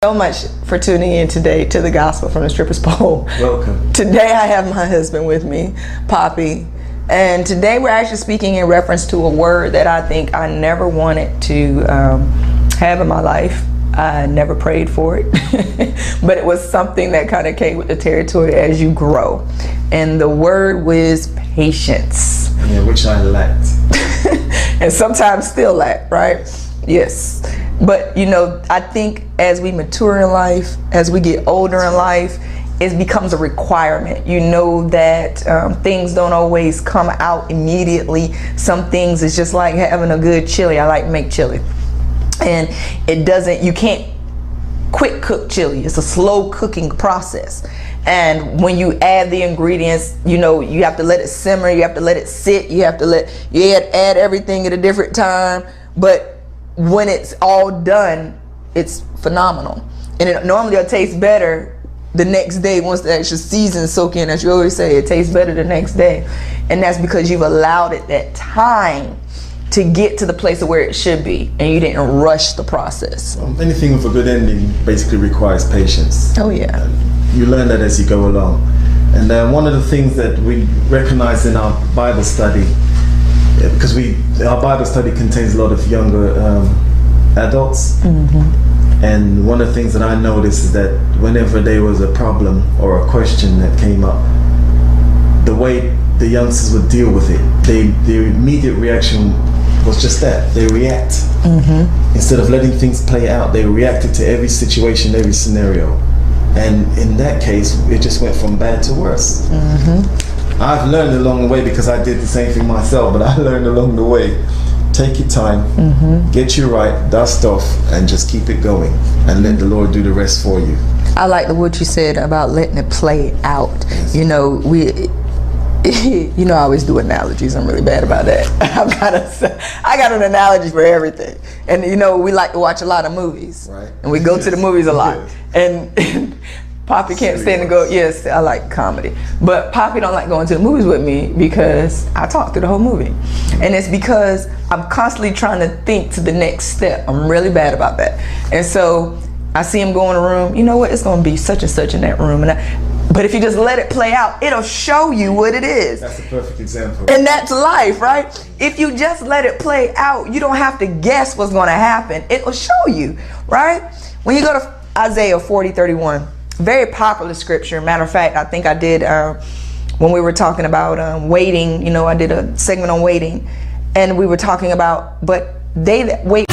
so much for tuning in today to the Gospel from the Stripper's Pole. Welcome. Today I have my husband with me, Poppy, and today we're actually speaking in reference to a word that I think I never wanted to have in my life. I never prayed for it, but it was something that kind of came with the territory as you grow. And the word was patience. Yeah, which I lacked. And sometimes still lack, right? Yes. But you know, I think as we mature in life, as we get older in life, it becomes a requirement. You know that things don't always come out immediately. Some things is just like having a good chili. I like to make chili. And it doesn't, you can't quick cook chili. It's a slow cooking process. And when you add the ingredients, you know, you have to let it simmer, you have to let it sit, you have to add everything at a different time. But when it's all done, it's phenomenal. And normally it'll taste better the next day once the extra seasons soak in. As you always say, it tastes better the next day. And that's because you've allowed it that time to get to the place of where it should be, and you didn't rush the process. Anything with a good ending basically requires patience. Oh yeah. You learn that as you go along. And one of the things that we recognize in our Bible study, because our Bible study contains a lot of younger adults, and one of the things that I noticed is that whenever there was a problem or a question that came up, the way the youngsters would deal with it, the immediate reaction was just that. They react. Instead of letting things play out, they reacted to every situation, every scenario. And in that case, it just went from bad to worse. I've learned along the way, because I did the same thing myself, but I learned along the way, take your time, get you right, dust off, and just keep it going, and let the Lord do the rest for you. I like what you said about letting it play out. Yes. You know, you know, I always do analogies. I'm really bad about that. I got an analogy for everything. And you know, we like to watch a lot of movies, right? And we go to the movies a lot. Yes. And Poppy can't stand to go. Yes, I like comedy, but Poppy don't like going to the movies with me because I talk through the whole movie, and it's because I'm constantly trying to think to the next step. I'm really bad about that, and so I see him go in a room. You know what? It's going to be such and such in that room, but if you just let it play out, it'll show you what it is. That's a perfect example. And that's life, right? If you just let it play out, you don't have to guess what's going to happen. It'll show you, right? When you go to Isaiah 40:31, very popular scripture. Matter of fact, I think I did when we were talking about waiting. You know, I did a segment on waiting, and we were talking about, but they that wait